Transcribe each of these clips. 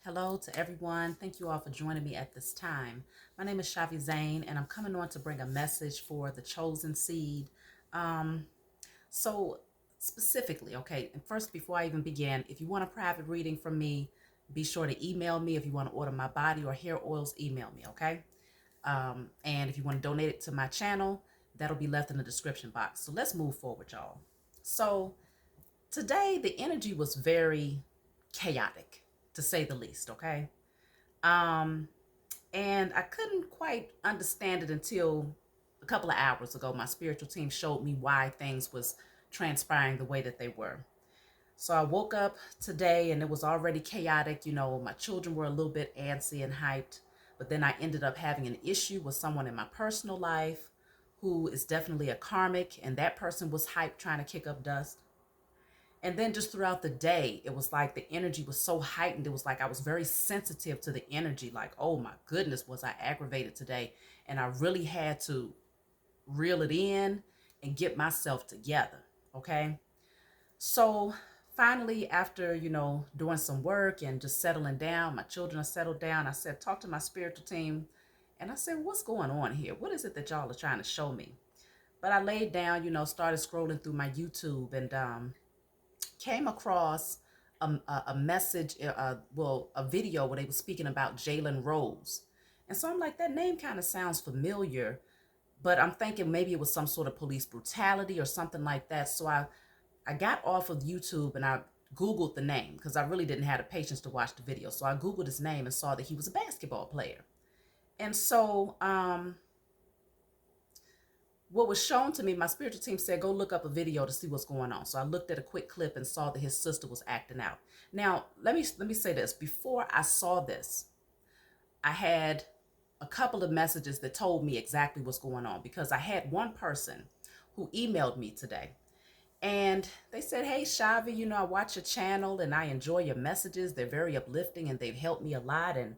Hello to everyone. Thank you all for joining me at this time. My name is Shavi Zane, and I'm coming on to bring a message for the chosen seed. Um, so, specifically, okay, and first, before I even begin, if you want a private reading from me, be sure to email me. If you want to order my body or hair oils, email me, okay? And if you want to donate it to my channel, that'll be left in the description box. So, let's move forward, y'all. So, today, the energy was very chaotic, to say the least, okay? Um, and I couldn't quite understand it until a couple of hours ago. My spiritual team showed me why things was transpiring the way that they were. So I woke up today and it was already chaotic. You know, my children were a little bit antsy and hyped, but then I ended up having an issue with someone in my personal life who is definitely a karmic, and that person was hyped trying to kick up dust. And then just throughout the day, it was like the energy was so heightened. It was like I was very sensitive to the energy. Like, oh my goodness, was I aggravated today? And I really had to reel it in and get myself together. Okay. So finally, after, doing some work and just settling down, my children are settled down. I said, talk to my spiritual team. And I said, what's going on here? What is it that y'all are trying to show me? But I laid down, started scrolling through my YouTube and came across a message, a video where they were speaking about Jalen Rose. And so I'm like, that name kind of sounds familiar, but I'm thinking maybe it was some sort of police brutality or something like that. So I got off of YouTube and I Googled the name because I really didn't have the patience to watch the video. So I Googled his name and saw that he was a basketball player. And so what was shown to me, my spiritual team said, go look up a video to see what's going on. So I looked at a quick clip and saw that his sister was acting out. Now, let me say this. Before I saw this, I had a couple of messages that told me exactly what's going on, because I had one person who emailed me today. And they said, hey, Shavi, I watch your channel and I enjoy your messages. They're very uplifting and they've helped me a lot. And,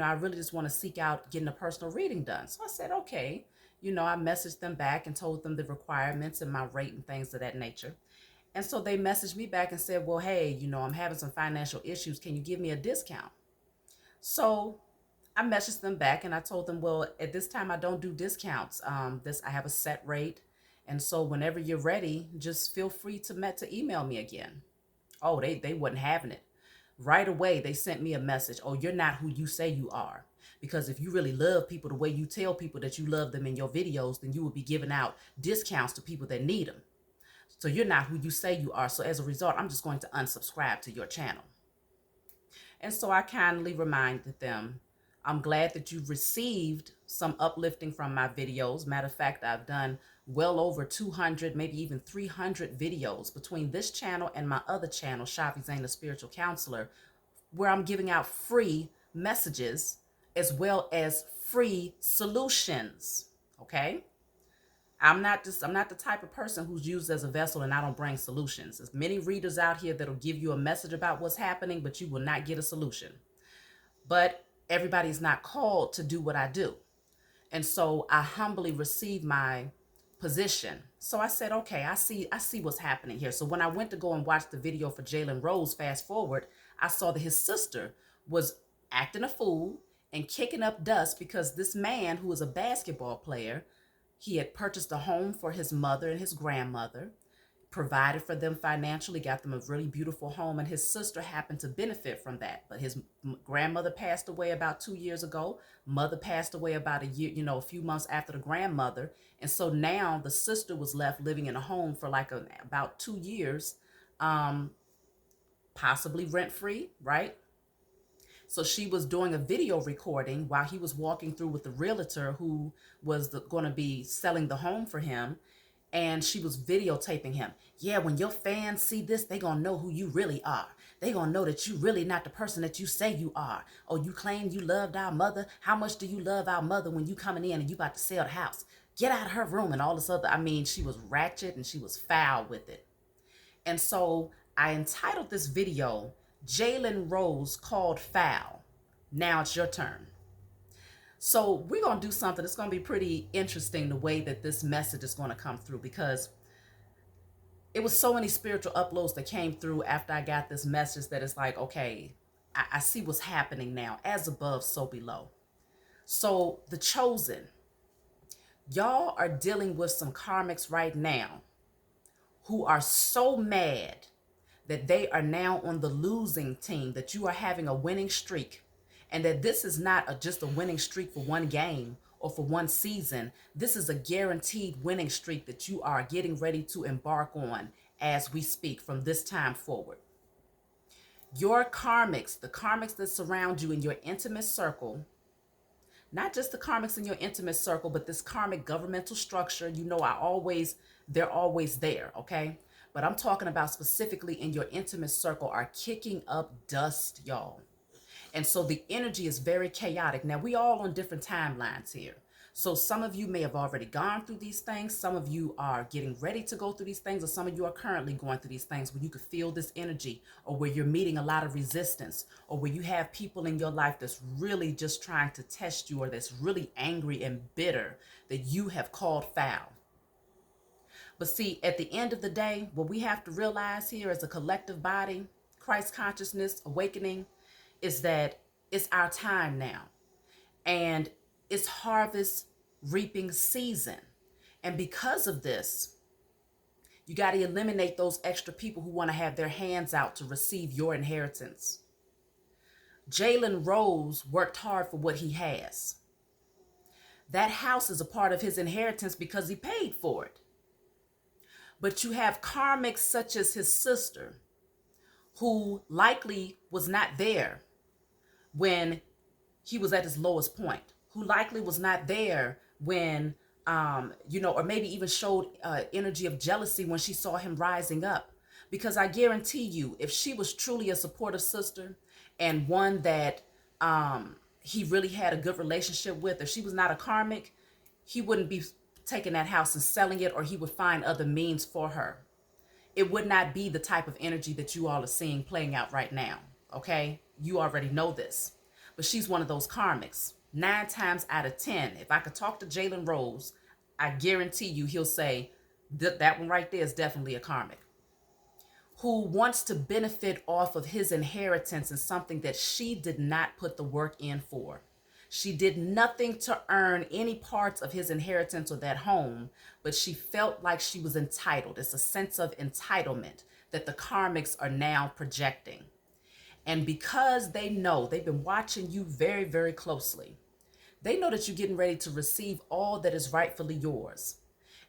I really just want to seek out getting a personal reading done. So I said, okay. I messaged them back and told them the requirements and my rate and things of that nature. And so they messaged me back and said, well, hey, I'm having some financial issues. Can you give me a discount? So I messaged them back and I told them, well, at this time, I don't do discounts. I have a set rate. And so whenever you're ready, just feel free to email me again. Oh, they wasn't having it. Right away, they sent me a message. Oh, you're not who you say you are. Because if you really love people the way you tell people that you love them in your videos, then you would be giving out discounts to people that need them. So you're not who you say you are. So as a result, I'm just going to unsubscribe to your channel. And so I kindly reminded them, I'm glad that you've received some uplifting from my videos. Matter of fact, I've done well over 200, maybe even 300 videos between this channel and my other channel, Shavi Zane, the Spiritual Counselor, where I'm giving out free messages as well as free solutions. Okay? I'm not the type of person who's used as a vessel and I don't bring solutions. There's many readers out here that'll give you a message about what's happening, but you will not get a solution. But everybody's not called to do what I do. And so I humbly received my position. So I said, okay, I see what's happening here. So when I went to go and watch the video for Jalen Rose, fast forward, I saw that his sister was acting a fool and kicking up dust because this man, who is a basketball player, he had purchased a home for his mother and his grandmother, provided for them financially, got them a really beautiful home, and his sister happened to benefit from that. But his grandmother passed away about 2 years ago. Mother passed away about a year, a few months after the grandmother. And so now the sister was left living in a home for about 2 years, possibly rent free, right? So she was doing a video recording while he was walking through with the realtor who was going to be selling the home for him. And she was videotaping him. Yeah, when your fans see this, they going to know who you really are. They going to know that you really not the person that you say you are. Oh, you claim you loved our mother. How much do you love our mother when you coming in and you about to sell the house? Get out of her room and all this other. I mean, she was ratchet and she was foul with it. And so I entitled this video, Jalen Rose Called Foul. Now it's your turn. So we're going to do something that's going to be pretty interesting, the way that this message is going to come through, because it was so many spiritual uploads that came through after I got this message that it's like, okay, I see what's happening now. As above, so below. So the chosen, y'all are dealing with some karmics right now who are so mad that they are now on the losing team, that you are having a winning streak, and that this is not just a winning streak for one game or for one season. This is a guaranteed winning streak that you are getting ready to embark on as we speak from this time forward. Your karmics, the karmics that surround you in your intimate circle, not just the karmics in your intimate circle, but this karmic governmental structure, they're always there, okay? But I'm talking about specifically in your intimate circle are kicking up dust, y'all. And so the energy is very chaotic. Now, we all on different timelines here. So some of you may have already gone through these things. Some of you are getting ready to go through these things, or some of you are currently going through these things where you could feel this energy, or where you're meeting a lot of resistance, or where you have people in your life that's really just trying to test you, or that's really angry and bitter that you have called foul. But see, at the end of the day, what we have to realize here as a collective body, Christ consciousness, awakening, is that it's our time now. And it's harvest reaping season. And because of this, you got to eliminate those extra people who want to have their hands out to receive your inheritance. Jalen Rose worked hard for what he has. That house is a part of his inheritance because he paid for it. But you have karmics such as his sister, who likely was not there when he was at his lowest point, who likely was not there when, or maybe even showed energy of jealousy when she saw him rising up. Because I guarantee you, if she was truly a supportive sister and one that he really had a good relationship with, if she was not a karmic, he wouldn't be taking that house and selling it, or he would find other means for her. It would not be the type of energy that you all are seeing playing out right now. Okay? You already know this. But she's one of those karmics. 9 times out of 10, if I could talk to Jalen Rose, I guarantee you he'll say that one right there is definitely a karmic, who wants to benefit off of his inheritance and something that she did not put the work in for. She did nothing to earn any parts of his inheritance or that home, but she felt like she was entitled. It's a sense of entitlement that the karmics are now projecting. And because they know, they've been watching you very, very closely, they know that you're getting ready to receive all that is rightfully yours.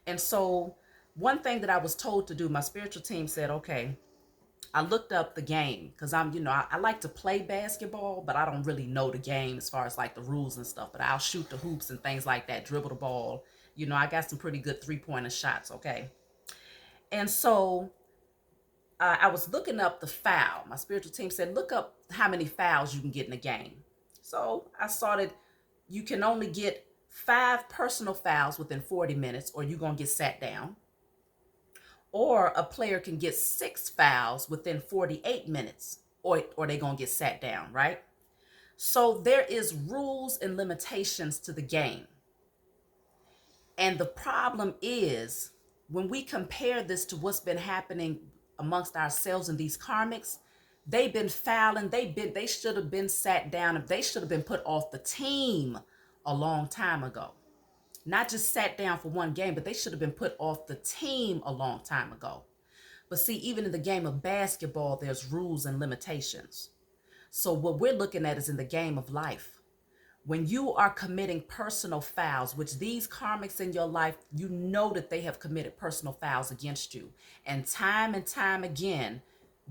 And so one thing that I was told to do, my spiritual team said, okay, I looked up the game because I like to play basketball, but I don't really know the game as far as like the rules and stuff, but I'll shoot the hoops and things like that, dribble the ball. I got some pretty good 3-pointer shots. Okay. And so I was looking up the foul. My spiritual team said, look up how many fouls you can get in a game. So I saw that you can only get 5 personal fouls within 40 minutes, or you're going to get sat down. Or a player can get 6 fouls within 48 minutes, or they're going to get sat down, right? So there is rules and limitations to the game. And the problem is, when we compare this to what's been happening amongst ourselves and these karmics, they've been fouling. They should have been sat down. They should have been put off the team a long time ago. Not just sat down for one game, but they should have been put off the team a long time ago. But see, even in the game of basketball, there's rules and limitations. So what we're looking at is in the game of life. When you are committing personal fouls, which these karmics in your life, you know that they have committed personal fouls against you. And time again,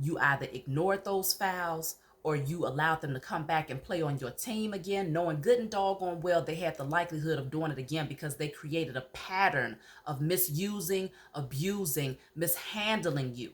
you either ignored those fouls or you allowed them to come back and play on your team again, knowing good and doggone well they had the likelihood of doing it again because they created a pattern of misusing, abusing, mishandling you.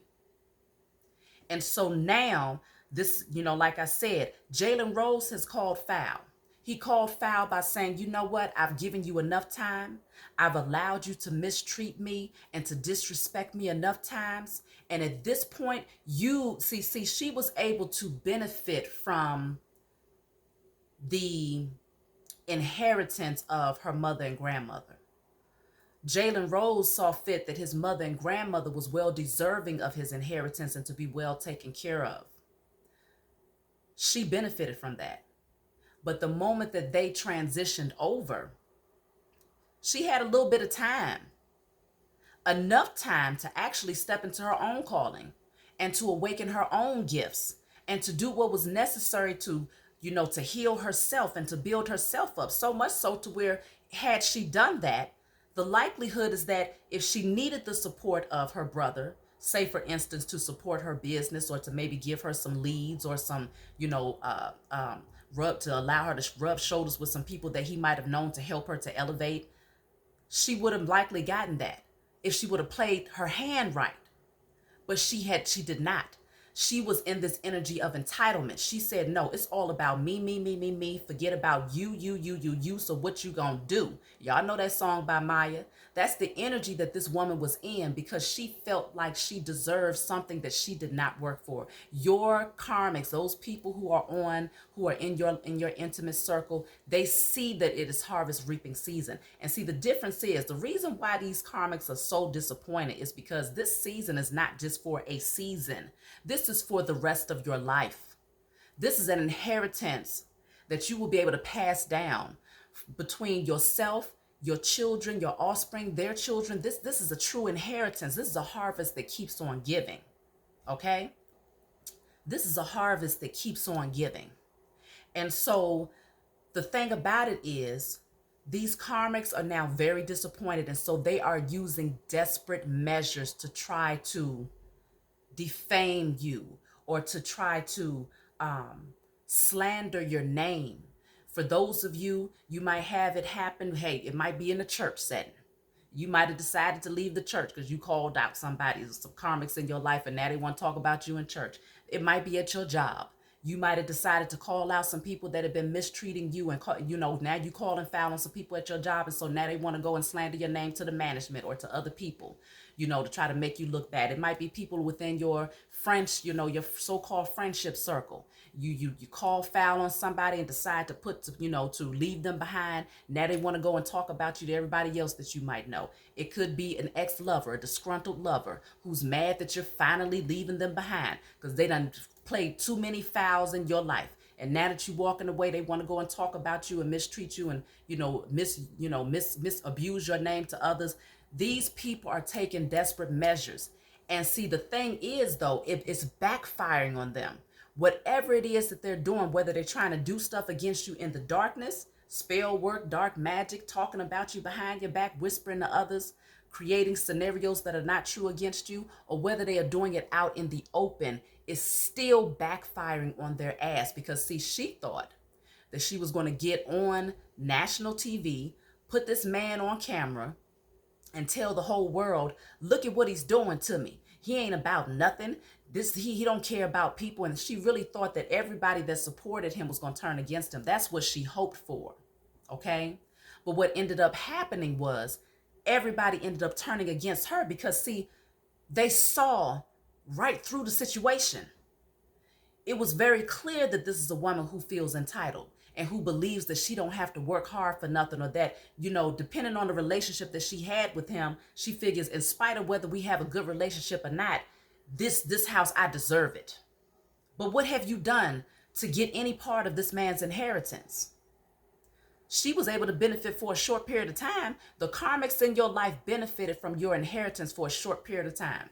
And so now this, like I said, Jalen Rose has called foul. He called foul by saying, you know what? I've given you enough time. I've allowed you to mistreat me and to disrespect me enough times. And at this point, she was able to benefit from the inheritance of her mother and grandmother. Jalen Rose saw fit that his mother and grandmother was well deserving of his inheritance and to be well taken care of. She benefited from that. But the moment that they transitioned over, she had a little bit of time, enough time to actually step into her own calling and to awaken her own gifts and to do what was necessary to, to heal herself and to build herself up. So much so to where, had she done that, the likelihood is that if she needed the support of her brother, say for instance, to support her business or to maybe give her some leads or some, rub to allow her to rub shoulders with some people that he might have known to help her to elevate, she would have likely gotten that if she would have played her hand right. But she did not. She was in this energy of entitlement. She said, no, it's all about me, me, me, me, me. Forget about you, you, you, you, you. So what you gonna do? Y'all know that song by Maya. That's the energy that this woman was in because she felt like she deserved something that she did not work for. Your karmics, those people who are in your intimate circle, they see that it is harvest reaping season. And see, the difference is the reason why these karmics are so disappointed is because this season is not just for a season. This is for the rest of your life. This is an inheritance that you will be able to pass down between yourself, your children, your offspring, their children. This is a true inheritance. This is a harvest that keeps on giving. Okay? This is a harvest that keeps on giving. And so the thing about it is these karmics are now very disappointed. And so they are using desperate measures to try to defame you or to try to slander your name. For those of you, you might have it happen. Hey, it might be in a church setting. You might have decided to leave the church because you called out somebody, some karmics in your life, and now they want to talk about you in church. It might be at your job. You might have decided to call out some people that have been mistreating you and, now you call and foul on some people at your job. And so now they want to go and slander your name to the management or to other people, to try to make you look bad. It might be people within your friends, your so-called friendship circle. You call foul on somebody and decide to to leave them behind. Now they want to go and talk about you to everybody else that you might know. It could be an ex-lover, a disgruntled lover who's mad that you're finally leaving them behind because they done played too many fouls in your life. And now that you're walking away, they want to go and talk about you and mistreat you and, abuse your name to others. These people are taking desperate measures. And see, the thing is, though, it's backfiring on them. Whatever it is that they're doing, whether they're trying to do stuff against you in the darkness, spell work, dark magic, talking about you behind your back, whispering to others, creating scenarios that are not true against you, or whether they are doing it out in the open, is still backfiring on their ass. Because see, she thought that she was going to get on national TV, put this man on camera, and tell the whole world, look at what he's doing to me. He ain't about nothing. He don't care about people. And she really thought that everybody that supported him was going to turn against him. That's what she hoped for. Okay? But what ended up happening was everybody ended up turning against her because, see, they saw right through the situation. It was very clear that this is a woman who feels entitled and who believes that she don't have to work hard for nothing, or that, depending on the relationship that she had with him, she figures in spite of whether we have a good relationship or not, this house, I deserve it. But what have you done to get any part of this man's inheritance? She was able to benefit for a short period of time. The karmics in your life benefited from your inheritance for a short period of time.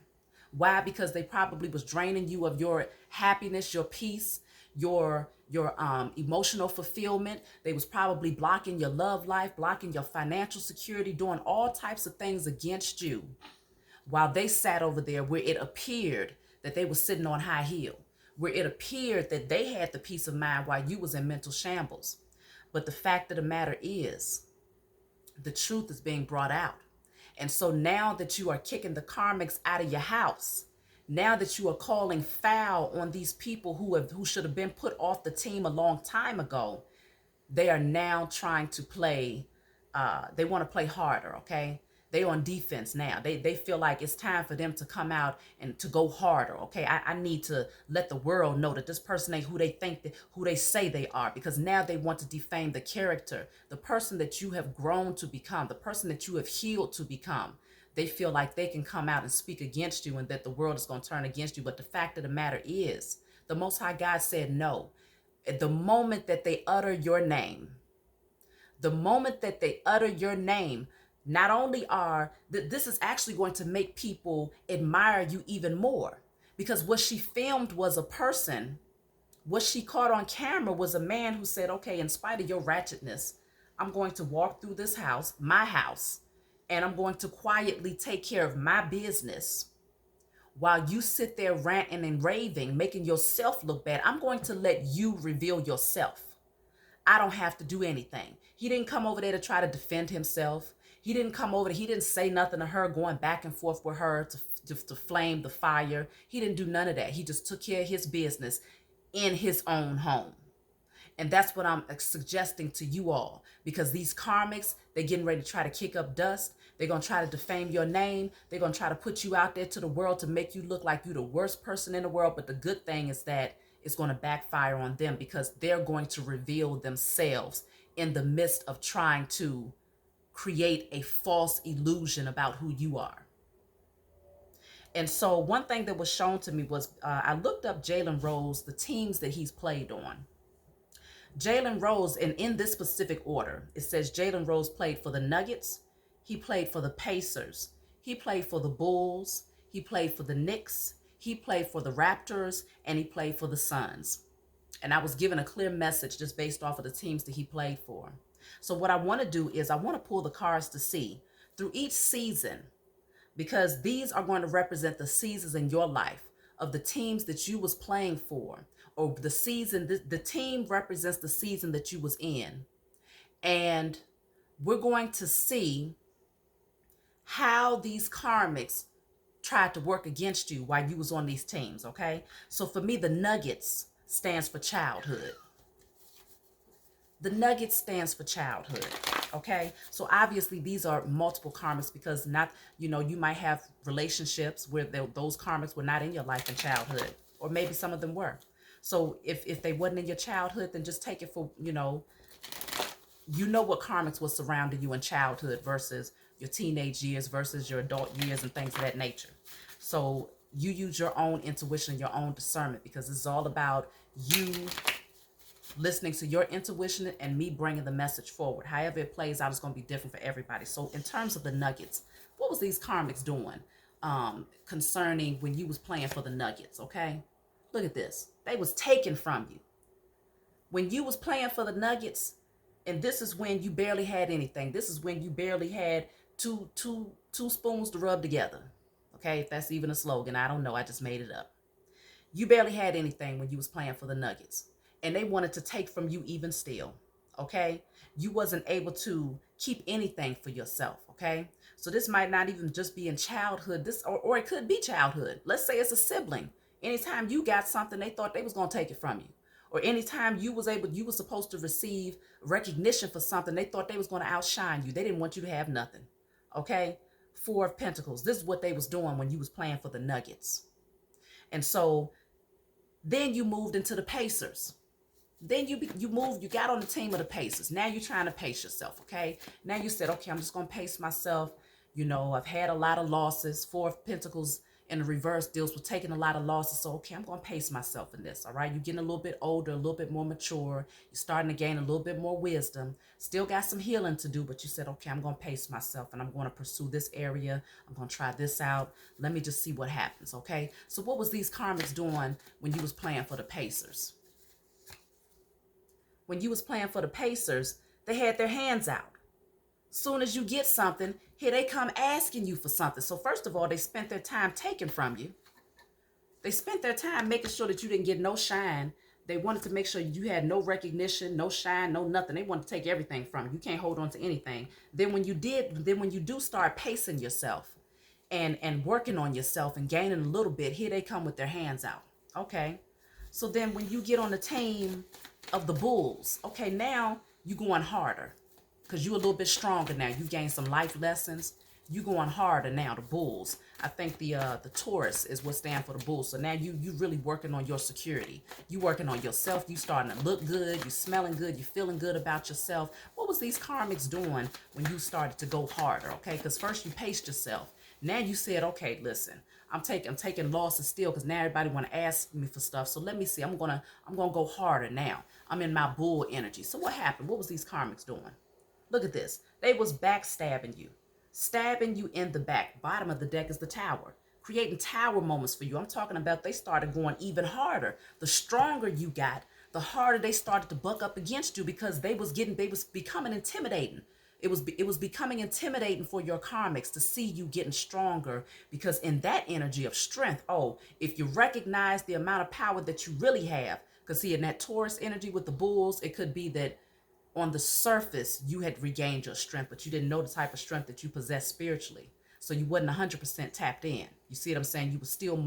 Why? Because they probably was draining you of your happiness, your peace, your emotional fulfillment. They was probably blocking your love life, blocking your financial security, doing all types of things against you while they sat over there where it appeared that they were sitting on high heel, where it appeared that they had the peace of mind while you was in mental shambles. But the fact of the matter is, the truth is being brought out. And so now that you are kicking the karmics out of your house, now that you are calling foul on these people who should have been put off the team a long time ago, they are now trying to play, they want to play harder, okay? They on defense now. They feel like it's time for them to come out and to go harder, okay? I need to let the world know that this person ain't who they say they are, because now they want to defame the character, the person that you have grown to become, the person that you have healed to become. They feel like they can come out and speak against you and that the world is going to turn against you. But the fact of the matter is, the Most High God said no. At the moment that they utter your name, the moment that they utter your name, not only this is actually going to make people admire you even more, because what she filmed was a person. What she caught on camera was a man who said, okay, in spite of your ratchetness, I'm going to walk through this house, my house, and I'm going to quietly take care of my business while you sit there ranting and raving, making yourself look bad. I'm going to let you reveal yourself. I don't have to do anything. He didn't come over there to try to defend himself. He didn't come over there. He didn't say nothing to her, going back and forth with her to flame the fire. He didn't do none of that. He just took care of his business in his own home. And that's what I'm suggesting to you all, because these karmics, they're getting ready to try to kick up dust. They're going to try to defame your name. They're going to try to put you out there to the world to make you look like you're the worst person in the world. But the good thing is that it's going to backfire on them, because they're going to reveal themselves in the midst of trying to create a false illusion about who you are. And so one thing that was shown to me was I looked up Jalen Rose, the teams that he's played on. Jalen Rose, and in this specific order, it says Jalen Rose played for the Nuggets, he played for the Pacers, he played for the Bulls, he played for the Knicks, he played for the Raptors, and he played for the Suns. And I was given a clear message just based off of the teams that he played for. So what I want to do is I want to pull the cards to see through each season, because these are going to represent the seasons in your life of the teams that you was playing for, or the season, the team represents the season that you was in. And we're going to see how these karmics tried to work against you while you was on these teams, okay? So for me, the Nuggets stands for childhood. The Nuggets stands for childhood, okay? So obviously these are multiple karmics, because you might have relationships where those karmics were not in your life in childhood, or maybe some of them were. So if they wasn't in your childhood, then just take it for, what karmics was surrounding you in childhood versus your teenage years versus your adult years and things of that nature. So you use your own intuition, your own discernment, because it's all about you listening to your intuition and me bringing the message forward. However it plays out is going to be different for everybody. So in terms of the Nuggets, what was these karmics doing concerning when you was playing for the Nuggets, okay? Look at this. They was taken from you. When you was playing for the Nuggets, and this is when you barely had anything. This is when you barely had two spoons to rub together. Okay, if that's even a slogan, I don't know. I just made it up. You barely had anything when you was playing for the Nuggets, and they wanted to take from you even still. Okay, you wasn't able to keep anything for yourself. Okay, so this might not even just be in childhood. Or it could be childhood. Let's say it's a sibling. Anytime you got something, they thought they was going to take it from you. Or anytime you was supposed to receive recognition for something, they thought they was going to outshine you. They didn't want you to have nothing. Okay? Four of Pentacles. This is what they was doing when you was playing for the Nuggets. And so then you moved into the Pacers. Then you got on the team of the Pacers. Now you're trying to pace yourself, okay? Now you said, okay, I'm just going to pace myself. I've had a lot of losses. Four of Pentacles in the reverse deals with taking a lot of losses. So, okay, I'm going to pace myself in this, all right? You're getting a little bit older, a little bit more mature. You're starting to gain a little bit more wisdom. Still got some healing to do, but you said, okay, I'm going to pace myself and I'm going to pursue this area. I'm going to try this out. Let me just see what happens, okay? So what was these karmics doing when you was playing for the Pacers? When you was playing for the Pacers, they had their hands out. Soon as you get something, here they come asking you for something. So first of all, they spent their time taking from you. They spent their time making sure that you didn't get no shine. They wanted to make sure you had no recognition, no shine, no nothing. They wanted to take everything from you. You can't hold on to anything. Then when you do start pacing yourself and working on yourself and gaining a little bit, here they come with their hands out. Okay. So then when you get on the team of the Bulls, okay, now you going harder. Because you're a little bit stronger now. You gained some life lessons. You going harder now, the Bulls. I think the Taurus is what stands for the Bulls. So now you really working on your security. You working on yourself. You starting to look good. You smelling good. You feeling good about yourself. What was these karmics doing when you started to go harder, okay? Because first you paced yourself. Now you said, okay, listen, I'm taking losses still because now everybody want to ask me for stuff. So let me see. I'm gonna go harder now. I'm in my bull energy. So what happened? What was these karmics doing? Look at this. They was backstabbing you, stabbing you in the back. Bottom of the deck is the tower, creating tower moments for you. I'm talking about they started going even harder. The stronger you got, the harder they started to buck up against you because they was becoming intimidating. It was becoming intimidating for your karmics to see you getting stronger because in that energy of strength, oh, if you recognize the amount of power that you really have, because see in that Taurus energy with the bulls, it could be that on the surface you had regained your strength, but you didn't know the type of strength that you possess spiritually. So you wasn't 100% tapped in. You see what I'm saying? You were still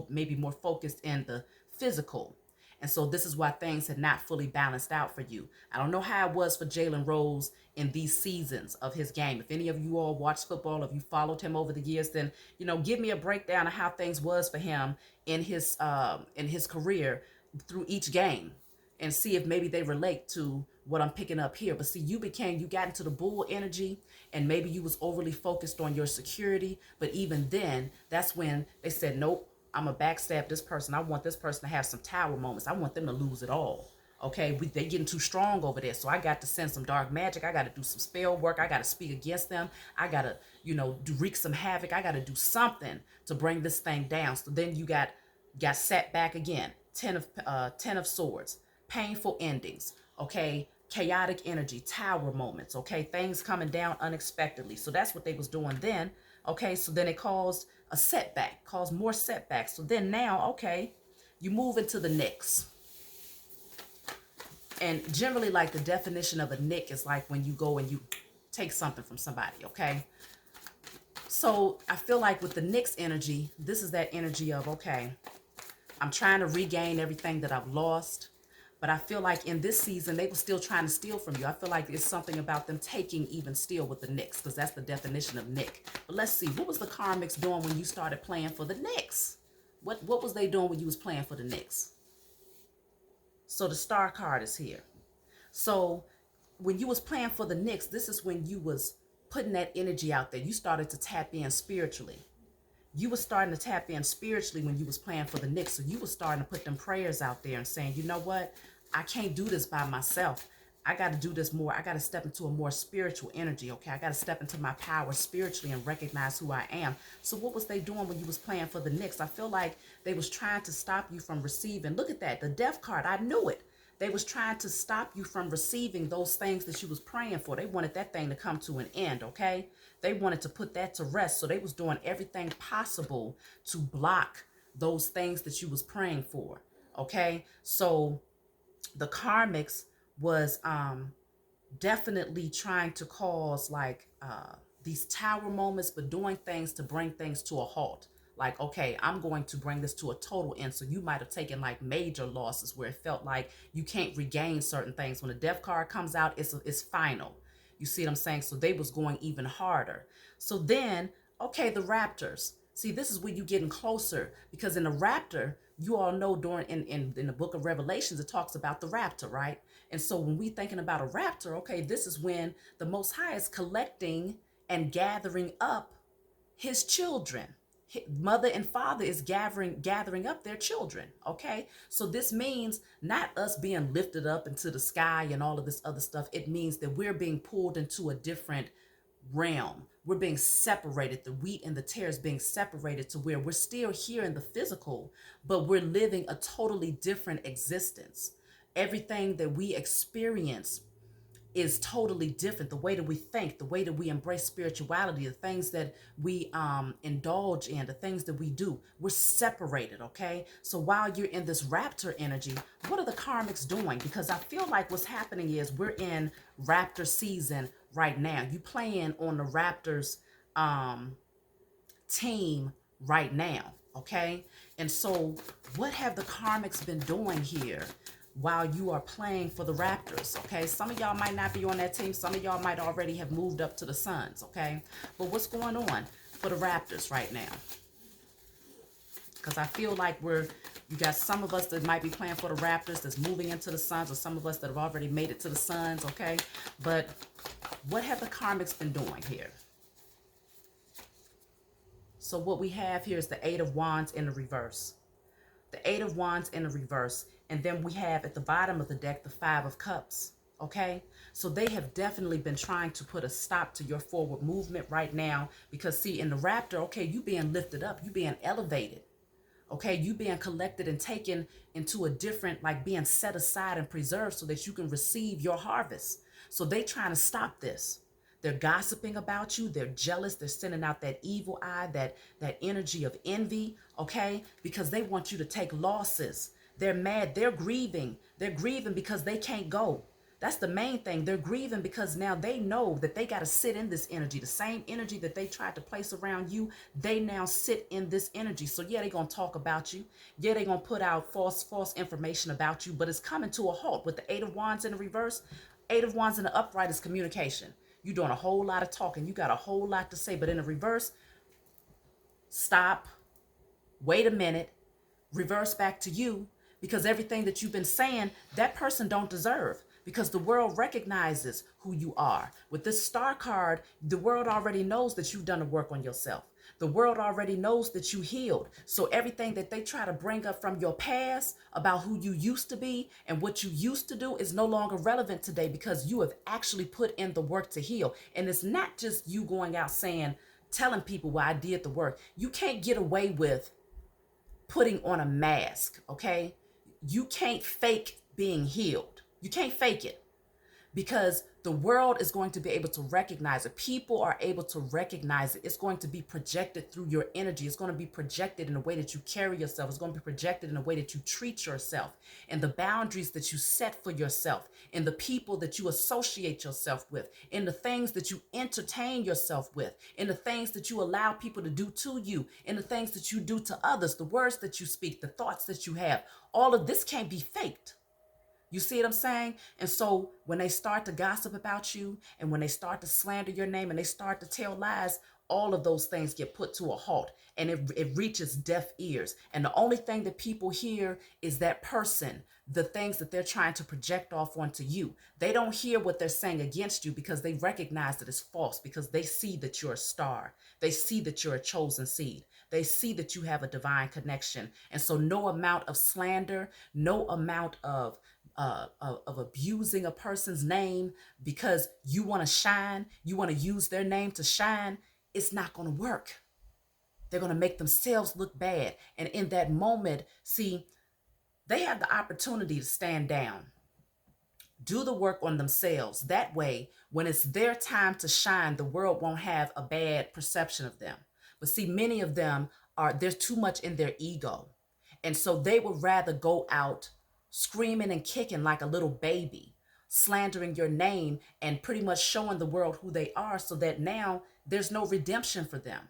maybe more focused in the physical. And so this is why things had not fully balanced out for you. I don't know how it was for Jalen Rose in these seasons of his game. If any of you all watched football, if you followed him over the years, then, give me a breakdown of how things was for him in his career through each game and see if maybe they relate to what I'm picking up here. But see, you got into the bull energy and maybe you was overly focused on your security. But even then, that's when they said, nope, I'm going to backstab this person. I want this person to have some tower moments. I want them to lose it all. Okay, they getting too strong over there. So I got to send some dark magic. I got to do some spell work. I got to speak against them. I got to, wreak some havoc. I got to do something to bring this thing down. So then you got set back again. Ten of swords, painful endings. Okay, chaotic energy, tower moments. Okay, things coming down unexpectedly. So that's what they was doing then. Okay, so then it caused a setback, caused more setbacks. So then now, okay, you move into the nicks. And generally, like, the definition of a nick is like when you go and you take something from somebody, okay? So I feel like with the Nyx energy, this is that energy of, okay, I'm trying to regain everything that I've lost. But I feel like in this season, they were still trying to steal from you. I feel like it's something about them taking even still with the Nyx, because that's the definition of Nick. But let's see, what was the karmics doing when you started playing for the Nyx? What was they doing when you was playing for the Nyx? So the star card is here. So when you was playing for the Nyx, this is when you was putting that energy out there. You started to tap in spiritually. You was starting to tap in spiritually when you was playing for the Nyx. So you was starting to put them prayers out there and saying, you know what? I can't do this by myself. I got to do this more. I got to step into a more spiritual energy, okay? I got to step into my power spiritually and recognize who I am. So what was they doing when you was playing for the Nyx? I feel like they was trying to stop you from receiving. Look at that, the death card. I knew it. They was trying to stop you from receiving those things that you was praying for. They wanted that thing to come to an end, okay? They wanted to put that to rest. So they was doing everything possible to block those things that you was praying for, okay? So the karmics was definitely trying to cause like these tower moments, but doing things to bring things to a halt. Like, okay, I'm going to bring this to a total end. So you might have taken like major losses where it felt like you can't regain certain things. When the death card comes out, it's final. You see what I'm saying? So they was going even harder. So then, okay, the Raptors. See, this is where you getting closer, because in the Raptor, you all know during in the book of Revelations, it talks about the raptor, right? And so when we thinking about a raptor, okay, this is when the Most High is collecting and gathering up his children. Mother and father is gathering up their children, okay? So this means not us being lifted up into the sky and all of this other stuff. It means that we're being pulled into a different realm. We're being separated. The wheat and the tares being separated to where we're still here in the physical, but we're living a totally different existence. Everything that we experience is totally different. The way that we think, the way that we embrace spirituality, the things that we indulge in, the things that we do, we're separated, okay? So while you're in this raptor energy, what are the karmics doing? Because I feel like what's happening is we're in raptor season right now. You playing on the Raptors team right now, okay? And so what have the karmics been doing here while you are playing for the Raptors, okay? Some of y'all might not be on that team. Some of y'all might already have moved up to the Suns, okay? But what's going on for the Raptors right now? Because I feel like you got some of us that might be playing for the Raptors that's moving into the Suns, or some of us that have already made it to the Suns, okay? But what have the karmics been doing here? So what we have here is the Eight of Wands in the reverse. The Eight of Wands in the reverse. And then we have at the bottom of the deck, the Five of Cups. Okay. So they have definitely been trying to put a stop to your forward movement right now. Because see, in the Raptor, okay, you being lifted up, you being elevated. Okay, you being collected and taken into a different, like being set aside and preserved so that you can receive your harvest. So they trying to stop this. They're gossiping about you. They're jealous. They're sending out that evil eye, that energy of envy, okay? Because they want you to take losses. They're mad. They're grieving. They're grieving because they can't go. That's the main thing. They're grieving because now they know that they got to sit in this energy. The same energy that they tried to place around you, they now sit in this energy. So yeah, they're going to talk about you. Yeah, they're going to put out false information about you, but it's coming to a halt with the Eight of Wands in the reverse. Eight of Wands in the upright is communication. You're doing a whole lot of talking. You got a whole lot to say, but in the reverse, stop, wait a minute, reverse back to you, because everything that you've been saying, that person don't deserve, because the world recognizes who you are. With this star card, the world already knows that you've done the work on yourself. The world already knows that you healed. So everything that they try to bring up from your past about who you used to be and what you used to do is no longer relevant today, because you have actually put in the work to heal. And it's not just you going out saying, telling people, well, I did the work. You can't get away with putting on a mask, okay? You can't fake being healed. You can't fake it, because the world is going to be able to recognize it. People are able to recognize it. It's going to be projected through your energy. It's going to be projected in the way that you carry yourself. It's going to be projected in the way that you treat yourself, and the boundaries that you set for yourself, in the people that you associate yourself with, in the things that you entertain yourself with, in the things that you allow people to do to you, in the things that you do to others, the words that you speak, the thoughts that you have. All of this can't be faked. You see what I'm saying? And so when they start to gossip about you, and when they start to slander your name, and they start to tell lies, all of those things get put to a halt, and it reaches deaf ears. And the only thing that people hear is that person, the things that they're trying to project off onto you. They don't hear what they're saying against you, because they recognize that it's false, because they see that you're a star. They see that you're a chosen seed. They see that you have a divine connection. And so no amount of slander, no amount of abusing a person's name because you want to shine, you want to use their name to shine, it's not going to work. They're going to make themselves look bad. And in that moment, see, they have the opportunity to stand down, do the work on themselves. That way, when it's their time to shine, the world won't have a bad perception of them. But see, many of them there's too much in their ego. And so they would rather go out screaming and kicking like a little baby, slandering your name and pretty much showing the world who they are, so that now there's no redemption for them.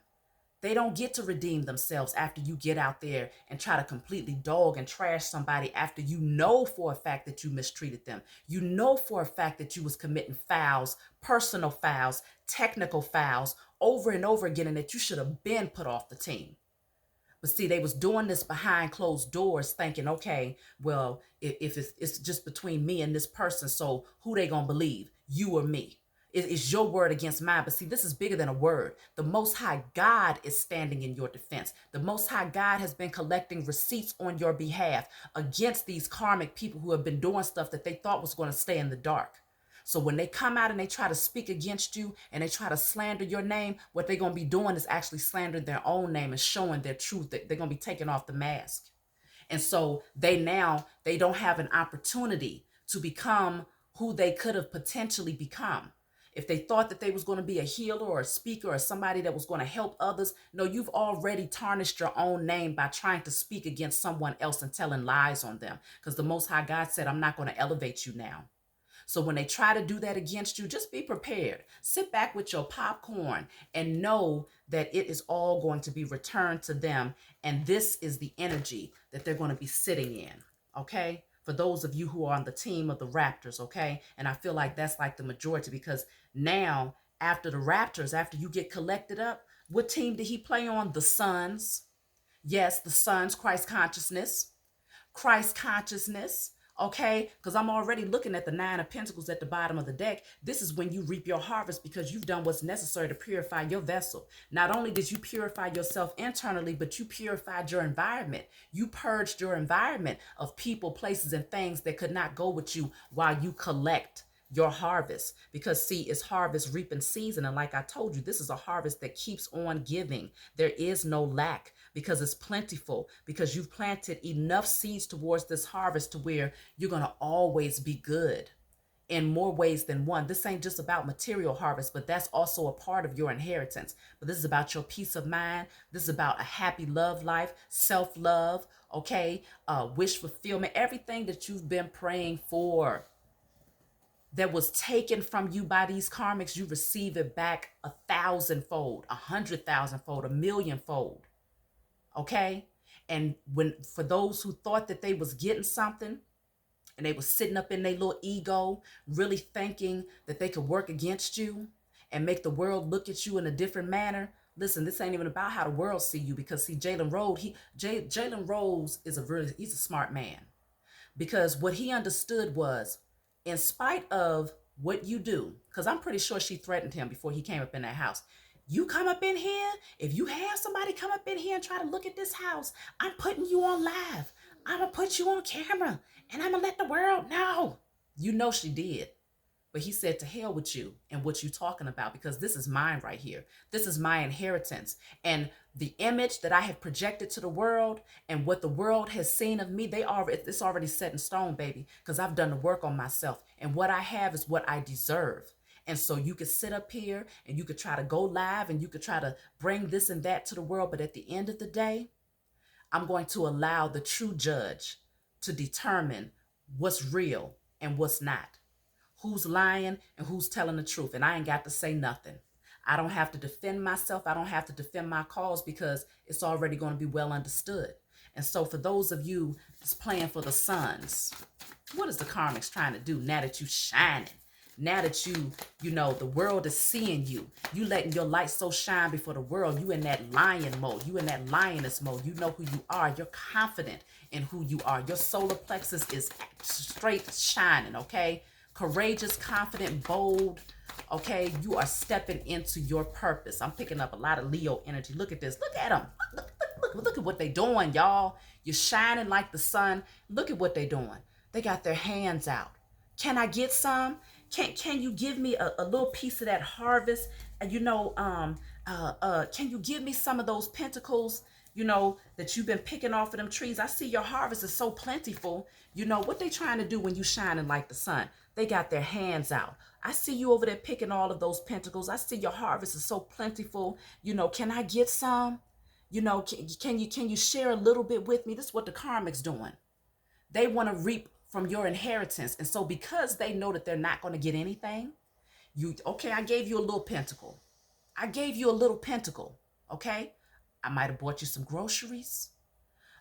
They don't get to redeem themselves after you get out there and try to completely dog and trash somebody after you know for a fact that you mistreated them. You know for a fact that you was committing fouls, personal fouls, technical fouls over and over again, and that you should have been put off the team. But see, they was doing this behind closed doors, thinking, okay, well, if it's just between me and this person, so who they gonna believe, you or me? It's your word against mine. But see, this is bigger than a word. The Most High God is standing in your defense. The Most High God has been collecting receipts on your behalf against these karmic people who have been doing stuff that they thought was going to stay in the dark. So when they come out and they try to speak against you and they try to slander your name, what they're going to be doing is actually slandering their own name and showing their truth. They're going to be taking off the mask. And so they don't have an opportunity to become who they could have potentially become. If they thought that they was going to be a healer or a speaker or somebody that was going to help others, no, you've already tarnished your own name by trying to speak against someone else and telling lies on them. Because the Most High God said, I'm not going to elevate you now. So when they try to do that against you, just be prepared. Sit back with your popcorn and know that it is all going to be returned to them. And this is the energy that they're going to be sitting in. Okay? For those of you who are on the team of the Raptors, okay? And I feel like that's like the majority, because now after the Raptors, after you get collected up, what team did he play on? The Suns. Yes, the Suns, Christ consciousness. Christ consciousness. Okay, because I'm already looking at the Nine of Pentacles at the bottom of the deck. This is when you reap your harvest because you've done what's necessary to purify your vessel. Not only did you purify yourself internally, but you purified your environment. You purged your environment of people, places, and things that could not go with you while you collect your harvest. Because see, it's harvest reaping season, and like I told you, this is a harvest that keeps on giving. There is no lack because it's plentiful, because you've planted enough seeds towards this harvest to where you're going to always be good in more ways than one. This ain't just about material harvest, but that's also a part of your inheritance. But this is about your peace of mind. This is about a happy love life, self-love, okay? Wish fulfillment, everything that you've been praying for that was taken from you by these karmics, you receive it back 1,000-fold, 100,000-fold, 1,000,000-fold. Okay? And when, for those who thought that they was getting something and they was sitting up in their little ego, really thinking that they could work against you and make the world look at you in a different manner. Listen, this ain't even about how the world see you, because see, Jalen Rose is he's a smart man, because what he understood was, in spite of what you do, because I'm pretty sure she threatened him before he came up in that house. You come up in here, if you have somebody come up in here and try to look at this house, I'm putting you on live. I'm going to put you on camera and I'm going to let the world know. You know she did. But he said, to hell with you and what you talking about, because this is mine right here. This is my inheritance. And the image that I have projected to the world and what the world has seen of me, it's already set in stone, baby, because I've done the work on myself. And what I have is what I deserve. And so you could sit up here and you could try to go live and you could try to bring this and that to the world. But at the end of the day, I'm going to allow the true judge to determine what's real and what's not, who's lying and who's telling the truth. And I ain't got to say nothing. I don't have to defend myself. I don't have to defend my cause, because it's already going to be well understood. And so for those of you that's playing for the sons, what is the karmics trying to do now that you shining? Now that you know, the world is seeing you. You letting your light so shine before the world. You in that lion mode. You in that lioness mode. You know who you are. You're confident in who you are. Your solar plexus is straight shining, okay? Courageous, confident, bold, okay? You are stepping into your purpose. I'm picking up a lot of Leo energy. Look at this. Look at them. Look at what they doing, y'all. You're shining like the sun. Look at what they doing. They got their hands out. Can I get some? Can you give me a little piece of that harvest? You know, can you give me some of those pentacles, you know, that you've been picking off of them trees? I see your harvest is so plentiful. You know, what they trying to do when you shining like the sun? They got their hands out. I see you over there picking all of those pentacles. I see your harvest is so plentiful. You know, can I get some? You know, can you share a little bit with me? This is what the karmics doing. They want to reap from your inheritance. And so because they know that they're not going to get anything, okay, I gave you a little pentacle. I gave you a little pentacle, okay? I might have bought you some groceries.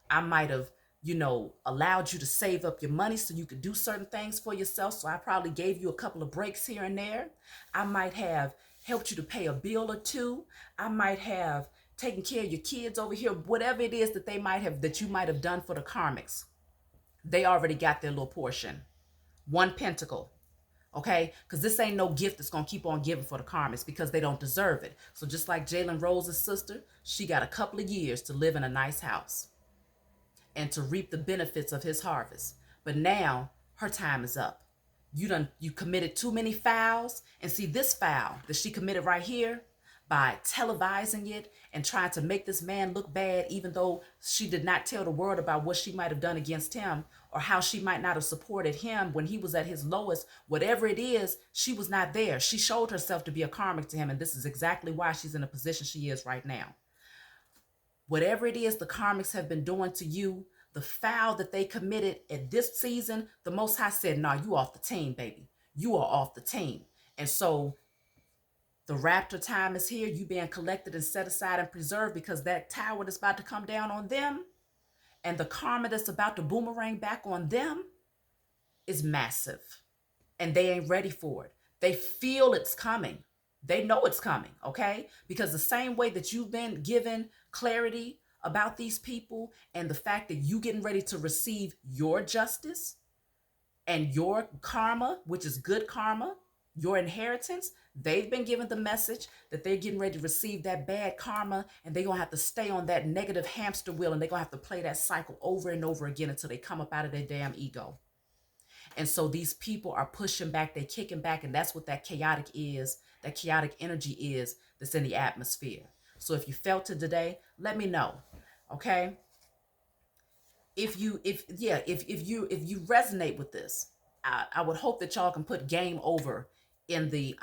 I might have, you know, allowed you to save up your money so you could do certain things for yourself. So I probably gave you a couple of breaks here and there. I might have helped you to pay a bill or two. I might have taken care of your kids over here, whatever it is that that you might have done for the karmics. They already got their little portion. One pentacle, okay? Because this ain't no gift that's going to keep on giving for the karmics, because they don't deserve it. So just like Jalen Rose's sister, she got a couple of years to live in a nice house and to reap the benefits of his harvest. But now her time is up. You committed too many fouls. And see, this foul that she committed right here, by televising it and trying to make this man look bad, even though she did not tell the world about what she might have done against him, or how she might not have supported him when he was at his lowest. Whatever it is, she was not there. She showed herself to be a karmic to him, and this is exactly why she's in the position she is right now. Whatever it is the karmics have been doing to you, the foul that they committed at this season, the Most High said, "Nah, you off the team, baby. You are off the team." And so the raptor time is here. You being collected and set aside and preserved, because that tower that's about to come down on them and the karma that's about to boomerang back on them is massive. And they ain't ready for it. They feel it's coming. They know it's coming, okay? Because the same way that you've been given clarity about these people and the fact that you getting ready to receive your justice, And your karma, which is good karma, your inheritance, they've been given the message that they're getting ready to receive that bad karma, and they're going to have to stay on that negative hamster wheel, and they're going to have to play that cycle over and over again until they come up out of their damn ego. And so these people are pushing back, they're kicking back, and that's what that chaotic is, that chaotic energy is that's in the atmosphere. So if you felt it today, let me know. Okay? If you resonate with this, I would hope that y'all can put game over in the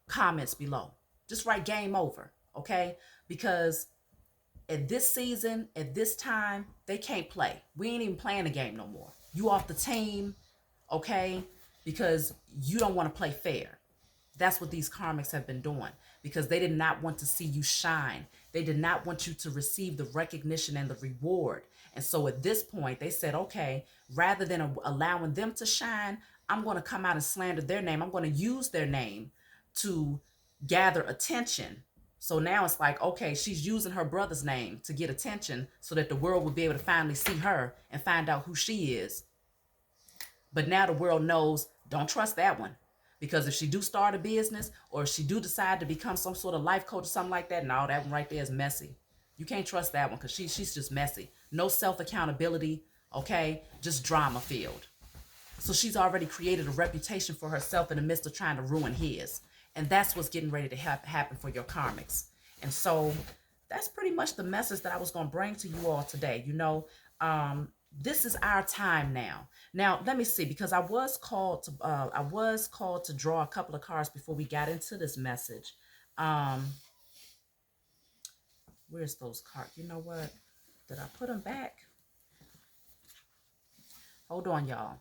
comments below. Just write game over, okay? Because at this season, at this time, they can't play. We ain't even playing the game no more. You off the team, okay? Because you don't want to play fair. That's what these karmics have been doing, because they did not want to see you shine. They did not want you to receive the recognition and the reward. And so at this point, they said, okay, rather than allowing them to shine, I'm going to come out and slander their name. I'm going to use their name to gather attention. So now it's like, okay, she's using her brother's name to get attention so that the world will be able to finally see her and find out who she is. But now the world knows, don't trust that one. Because if she do start a business, or if she do decide to become some sort of life coach or something like that, no, that one right there is messy. You can't trust that one, because she's just messy. No self-accountability, okay? Just drama filled. So she's already created a reputation for herself in the midst of trying to ruin his. And that's what's getting ready to happen for your karmics. And so that's pretty much the message that I was going to bring to you all today. This is our time now. Now, let me see, because I was called to draw a couple of cards before we got into this message. Where's those cards? You know what? Did I put them back? Hold on, y'all.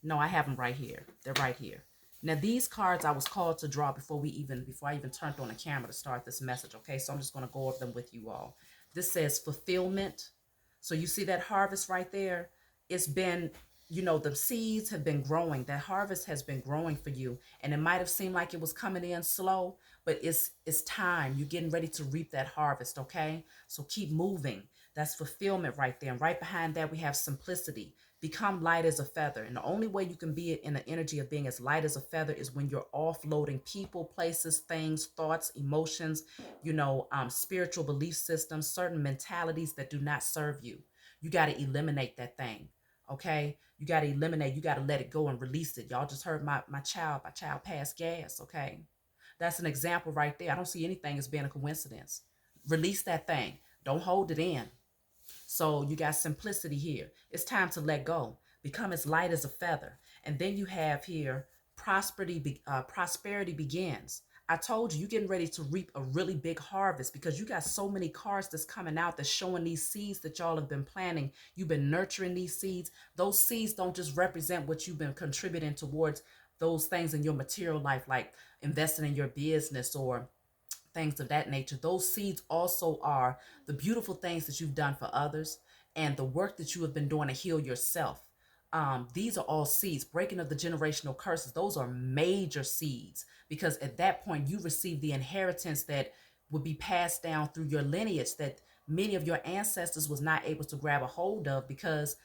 No, I have them right here. They're right here. Now, these cards I was called to draw before I even turned on the camera to start this message. Okay, so I'm just going to go over them with you all. This says fulfillment. So you see that harvest right there? It's been, the seeds have been growing. That harvest has been growing for you. And it might have seemed like it was coming in slow, but it's time. You're getting ready to reap that harvest, okay? So keep moving. That's fulfillment right there. And right behind that, we have simplicity. Become light as a feather. And the only way you can be in the energy of being as light as a feather is when you're offloading people, places, things, thoughts, emotions, spiritual belief systems, certain mentalities that do not serve you. You got to eliminate that thing. Okay. You got to eliminate, you got to let it go and release it. Y'all just heard my child passed gas. Okay. That's an example right there. I don't see anything as being a coincidence. Release that thing. Don't hold it in. So you got simplicity here. It's time to let go. Become as light as a feather. And then you have here prosperity begins. I told you, you're getting ready to reap a really big harvest, because you got so many cards that's coming out that's showing these seeds that y'all have been planting. You've been nurturing these seeds. Those seeds don't just represent what you've been contributing towards those things in your material life, like investing in your business or things of that nature. Those seeds also are the beautiful things that you've done for others and the work that you have been doing to heal yourself. These are all seeds. Breaking of the generational curses, those are major seeds, because at that point you receive the inheritance that would be passed down through your lineage that many of your ancestors was not able to grab a hold of, because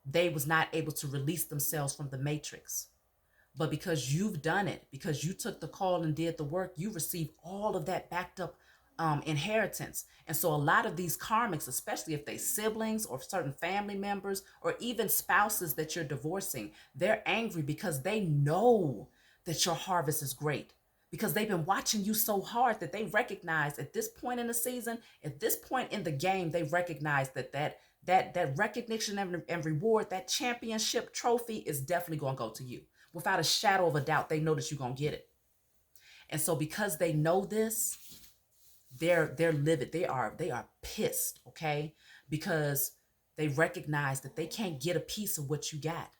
they was not able to release themselves from the matrix. But because you've done it, because you took the call and did the work, you receive all of that backed up inheritance. And so a lot of these karmics, especially if they siblings or certain family members or even spouses that you're divorcing, they're angry because they know that your harvest is great, because they've been watching you so hard that they recognize at this point in the season, at this point in the game, they recognize that recognition and reward, that championship trophy is definitely going to go to you. Without a shadow of a doubt, they know that you're going to get it. And so because they know this, they're livid. They are pissed, okay? Because they recognize that they can't get a piece of what you got.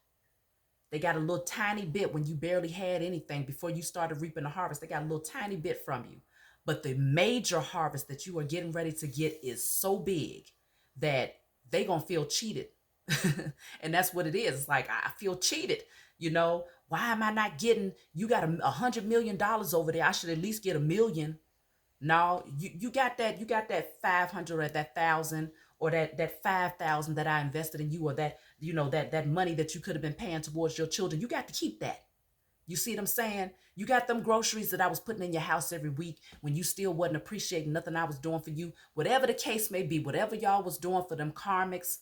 They got a little tiny bit when you barely had anything before you started reaping the harvest. They got a little tiny bit from you. But the major harvest that you are getting ready to get is so big that they going to feel cheated. And that's what it is. It's like, I feel cheated. Why am I not getting, you got $100 million over there. I should at least get $1 million. No, you got that 500 or that 1,000 or that 5,000 that I invested in you, or that, that money that you could have been paying towards your children. You got to keep that. You see what I'm saying? You got them groceries that I was putting in your house every week when you still wasn't appreciating nothing I was doing for you. Whatever the case may be, whatever y'all was doing for them karmics,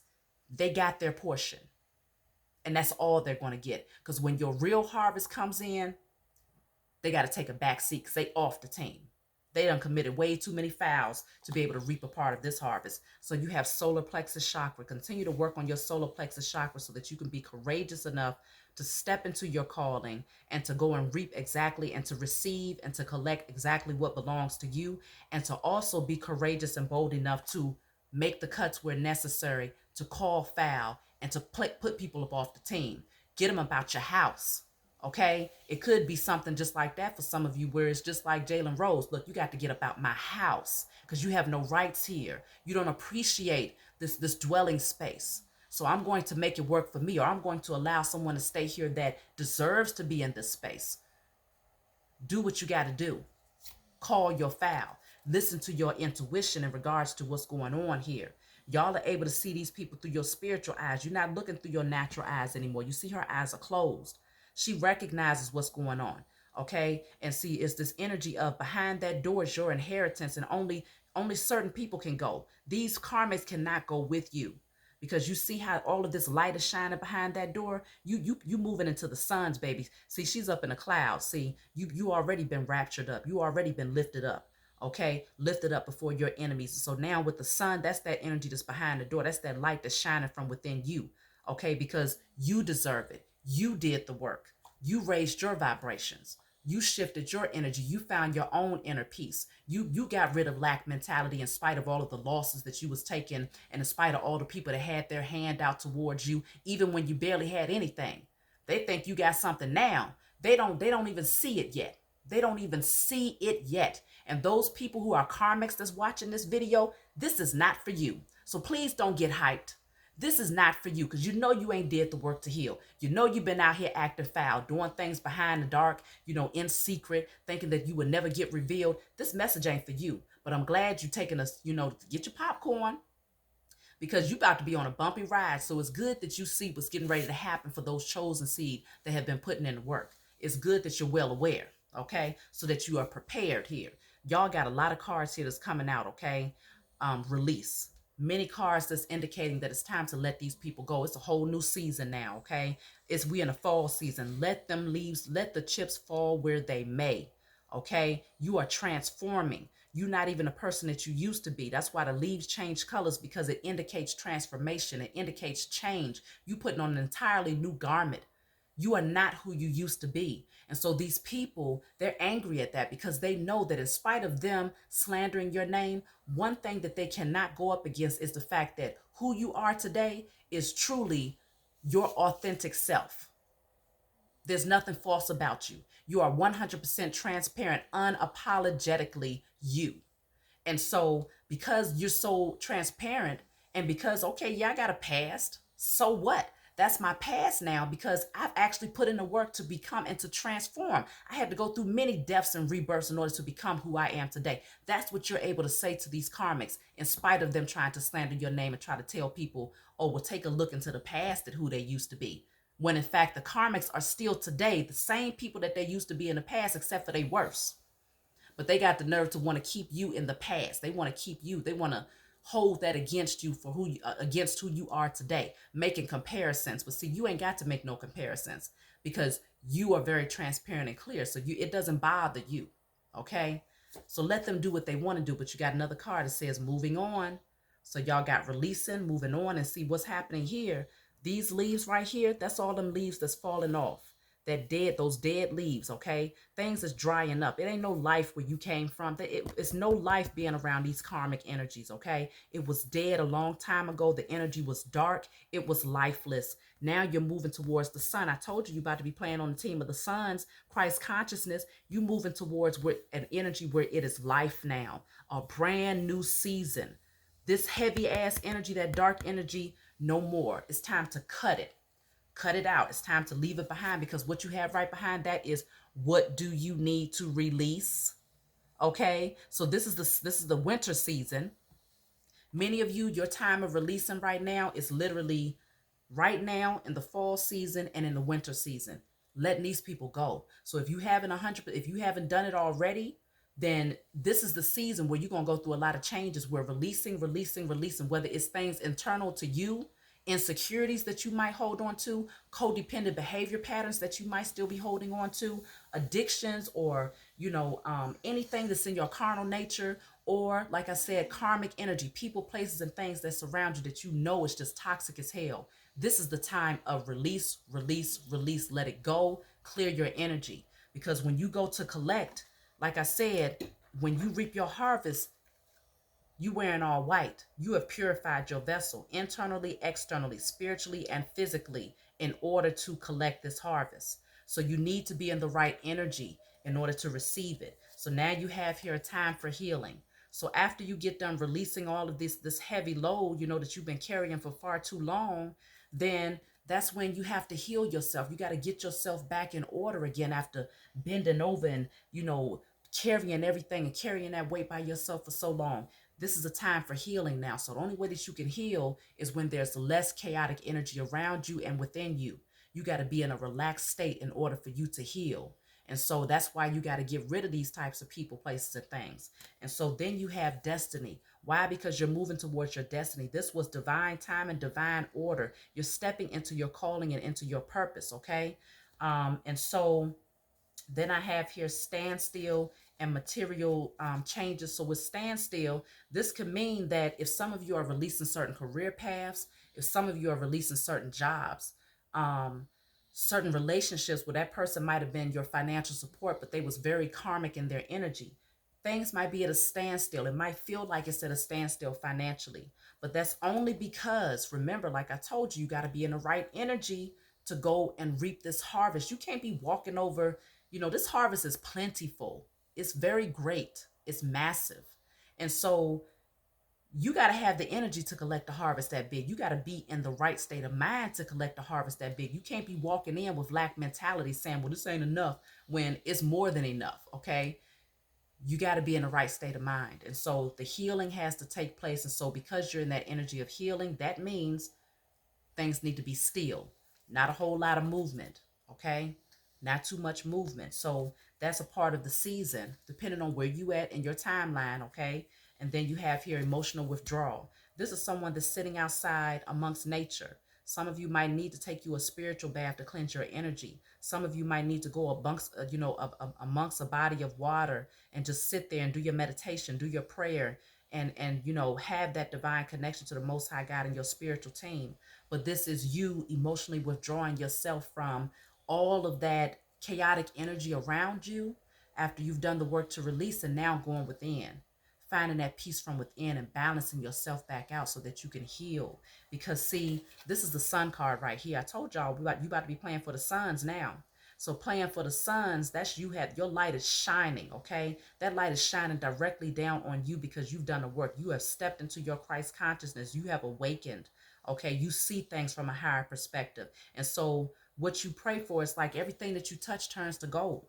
they got their portion. And that's all they're going to get. Because when your real harvest comes in, they got to take a back seat because they off the team. They done committed way too many fouls to be able to reap a part of this harvest. So you have solar plexus chakra. Continue to work on your solar plexus chakra so that you can be courageous enough to step into your calling and to go and reap exactly, and to receive and to collect exactly what belongs to you, and to also be courageous and bold enough to make the cuts where necessary, to call foul, and to put people up off the team. Get them about your house. Okay, it could be something just like that for some of you, where it's just like Jalen Rose. Look, you got to get about my house because you have no rights here. You don't appreciate this dwelling space. So I'm going to make it work for me, or I'm going to allow someone to stay here that deserves to be in this space. Do what you got to do. Call your foul. Listen to your intuition in regards to what's going on here. Y'all are able to see these people through your spiritual eyes. You're not looking through your natural eyes anymore. You see her eyes are closed. She recognizes what's going on. Okay. And see, it's this energy of behind that door is your inheritance, and only certain people can go. These karmics cannot go with you, because you see how all of this light is shining behind that door. You moving into the sun's, baby. See, she's up in the clouds. See, you already been raptured up. You already been lifted up. Okay, lifted up before your enemies. So now with the sun, that's that energy that's behind the door. That's that light that's shining from within you. Okay, because you deserve it. You did the work. You raised your vibrations. You shifted your energy. You found your own inner peace. You got rid of lack mentality in spite of all of the losses that you was taking, and in spite of all the people that had their hand out towards you, even when you barely had anything. They think you got something now. They don't even see it yet. They don't even see it yet. And those people who are karmics that's watching this video, this is not for you. So please don't get hyped. This is not for you, because you know you ain't did the work to heal. You know you've been out here acting foul, doing things behind the dark, in secret, thinking that you would never get revealed. This message ain't for you. But I'm glad you taking us, to get your popcorn, because you about to be on a bumpy ride. So it's good that you see what's getting ready to happen for those chosen seed that have been putting in the work. It's good that you're well aware, okay? So that you are prepared here. Y'all got a lot of cards here that's coming out, okay? Release. Many cards that's indicating that it's time to let these people go. It's a whole new season now, okay? We in a fall season. Let them leaves, let the chips fall where they may, okay? You are transforming. You're not even a person that you used to be. That's why the leaves change colors, because it indicates transformation. It indicates change. You putting on an entirely new garment. You are not who you used to be. And so these people, they're angry at that, because they know that in spite of them slandering your name, one thing that they cannot go up against is the fact that who you are today is truly your authentic self. There's nothing false about you. You are 100% transparent, unapologetically you. And so because you're so transparent, and because, okay, yeah, I got a past. So what? That's my past now, because I've actually put in the work to become and to transform. I had to go through many deaths and rebirths in order to become who I am today. That's what you're able to say to these karmics, in spite of them trying to slander your name and try to tell people, oh, well, take a look into the past at who they used to be. When in fact, the karmics are still today the same people that they used to be in the past, except for they worse. But they got the nerve to want to keep you in the past. They want to keep you. They want to hold that against you for against who you are today, making comparisons. But see, you ain't got to make no comparisons, because you are very transparent and clear. So it doesn't bother you. Okay. So let them do what they want to do. But you got another card that says moving on. So y'all got releasing, moving on, and see what's happening here. These leaves right here, that's all them leaves that's falling off. Those dead leaves, okay? Things is drying up. It ain't no life where you came from. It's no life being around these karmic energies, okay? It was dead a long time ago. The energy was dark. It was lifeless. Now you're moving towards the sun. I told you about to be playing on the team of the suns, Christ consciousness. You moving towards an energy where it is life now. A brand new season. This heavy ass energy, that dark energy, no more. It's time to cut it. Cut it out. It's time to leave it behind, because what you have right behind that is, what do you need to release? Okay. So this is the winter season. Many of you, your time of releasing right now is literally right now in the fall season and in the winter season. Letting these people go. So if you haven't done it already, then this is the season where you're gonna go through a lot of changes. Where releasing, whether it's things internal to you, insecurities that you might hold on to, codependent behavior patterns that you might still be holding on to, addictions, or anything that's in your carnal nature, or like I said, karmic energy, people, places, and things that surround you that you know is just toxic as hell. This is the time of release, release, release. Let it go. Clear your energy. Because when you go to collect, like I said, when you reap your harvest, you wearing all white. You have purified your vessel internally, externally, spiritually, and physically in order to collect this harvest. So you need to be in the right energy in order to receive it. So now you have here a time for healing. So after you get done releasing all of this heavy load, that you've been carrying for far too long, then that's when you have to heal yourself. You got to get yourself back in order again after bending over and, carrying everything and carrying that weight by yourself for so long. This is a time for healing now. So the only way that you can heal is when there's less chaotic energy around you and within you. You got to be in a relaxed state in order for you to heal. And so that's why you got to get rid of these types of people, places, and things. And so then you have destiny. Why? Because you're moving towards your destiny. This was divine time and divine order. You're stepping into your calling and into your purpose, okay? And so then I have here standstill and material changes. So with standstill, this could mean that if some of you are releasing certain career paths, if some of you are releasing certain jobs, um, certain relationships where that person might have been your financial support, but they was very karmic in their energy. Things might be at a standstill. It might feel like it's at a standstill financially, but that's only because, remember, like I told you, you got to be in the right energy to go and reap this harvest. You can't be walking over, this harvest is plentiful. It's very great. It's massive. And so you got to have the energy to collect the harvest that big. You got to be in the right state of mind to collect the harvest that big. You can't be walking in with lack mentality saying, well, this ain't enough when it's more than enough. Okay. You got to be in the right state of mind. And so the healing has to take place. And so because you're in that energy of healing, that means things need to be still, not a whole lot of movement. Okay. Not too much movement. So that's a part of the season, depending on where you at in your timeline. Okay. And then you have here emotional withdrawal. This is someone that's sitting outside amongst nature. Some of you might need to take you a spiritual bath to cleanse your energy. Some of you might need to go amongst a body of water and just sit there and do your meditation, do your prayer, and have that divine connection to the Most High God and your spiritual team. But this is you emotionally withdrawing yourself from all of that chaotic energy around you after you've done the work to release, and now going within, finding that peace from within and balancing yourself back out so that you can heal. Because see, this is the sun card right here. I told y'all you about to be playing for the suns now. So playing for the suns, that's your light is shining, okay? That light is shining directly down on you because you've done the work. You have stepped into your Christ consciousness. You have awakened, okay? You see things from a higher perspective. And so what you pray for is like everything that you touch turns to gold.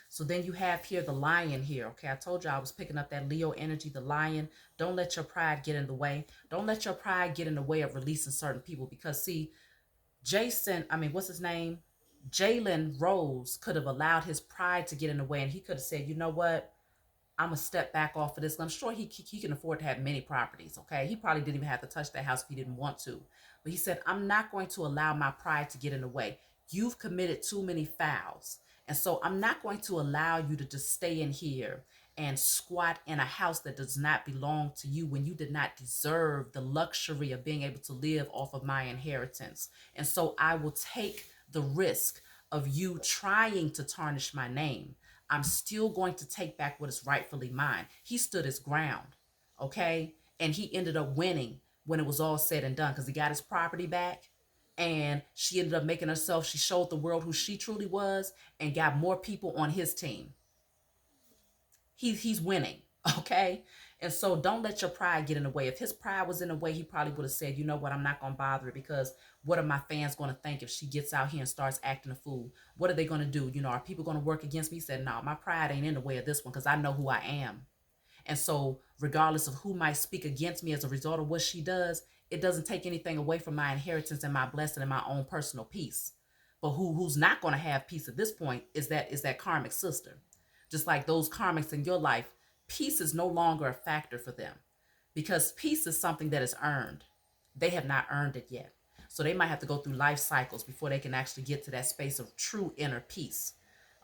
So then you have here the lion here. Okay, I told you I was picking up that Leo energy, the lion. Don't let your pride get in the way. Don't let your pride get in the way of releasing certain people. Because see, what's his name? Jalen Rose could have allowed his pride to get in the way, and he could have said, you know what? I'm gonna step back off of this. I'm sure he can afford to have many properties. Okay, he probably didn't even have to touch that house if he didn't want to. But he said, I'm not going to allow my pride to get in the way. You've committed too many fouls, and so I'm not going to allow you to just stay in here and squat in a house that does not belong to you when you did not deserve the luxury of being able to live off of my inheritance. And so I will take the risk of you trying to tarnish my name. I'm still going to take back what is rightfully mine. He stood his ground, okay? And he ended up winning when it was all said and done because he got his property back. And she ended up making herself, she showed the world who she truly was and got more people on his team. He's winning, okay? And so don't let your pride get in the way. If his pride was in the way, he probably would have said, you know what, I'm not going to bother it because what are my fans going to think if she gets out here and starts acting a fool? What are they going to do? Are people going to work against me? He said, no, my pride ain't in the way of this one because I know who I am. And so, regardless of who might speak against me as a result of what she does, it doesn't take anything away from my inheritance and my blessing and my own personal peace. But who's not going to have peace at this point is that karmic sister. Just like those karmics in your life, peace is no longer a factor for them because peace is something that is earned. They have not earned it yet. So they might have to go through life cycles before they can actually get to that space of true inner peace.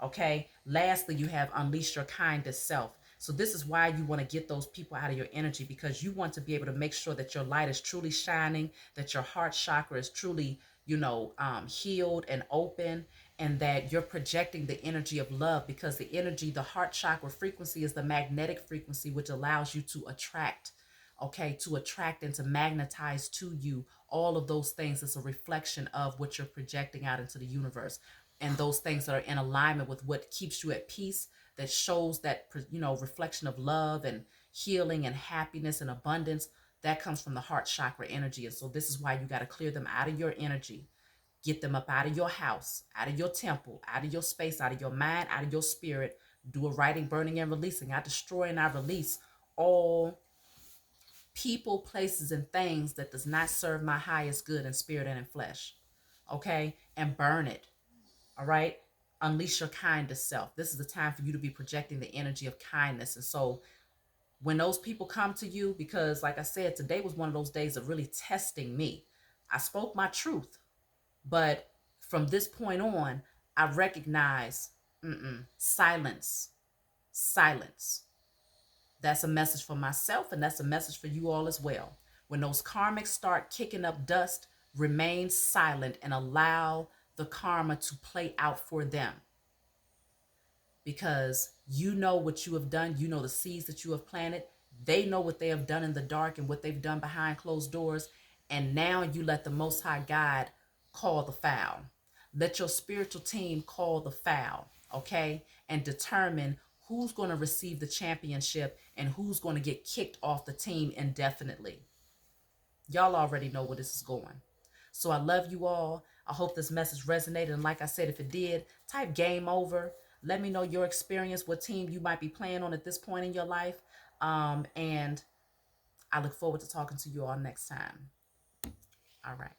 Okay. Lastly, you have unleash your kindest self. So this is why you want to get those people out of your energy, because you want to be able to make sure that your light is truly shining, that your heart chakra is truly, healed and open, and that you're projecting the energy of love, because the heart chakra frequency is the magnetic frequency, which allows you to attract, okay, to attract and to magnetize to you all of those things. It's a reflection of what you're projecting out into the universe, and those things that are in alignment with what keeps you at peace, that shows that, reflection of love and healing and happiness and abundance, that comes from the heart chakra energy. And so this is why you got to clear them out of your energy. Get them up out of your house, out of your temple, out of your space, out of your mind, out of your spirit. Do a writing, burning, and releasing. I destroy and I release all people, places, and things that does not serve my highest good in spirit and in flesh. Okay? And burn it. All right? Unleash your kindest self. This is the time for you to be projecting the energy of kindness. And so when those people come to you, because like I said, today was one of those days of really testing me. I spoke my truth, but from this point on, I recognize silence, silence. That's a message for myself, and that's a message for you all as well. When those karmics start kicking up dust, remain silent and allow the karma to play out for them, because you know what you have done. You know the seeds that you have planted. They know what they have done in the dark and what they've done behind closed doors. And now you let the Most High God call the foul. Let your spiritual team call the foul, okay? And determine who's going to receive the championship and who's going to get kicked off the team indefinitely. Y'all already know where this is going. So I love you all. I hope this message resonated. And like I said, if it did, type game over. Let me know your experience, what team you might be playing on at this point in your life. And I look forward to talking to you all next time. All right.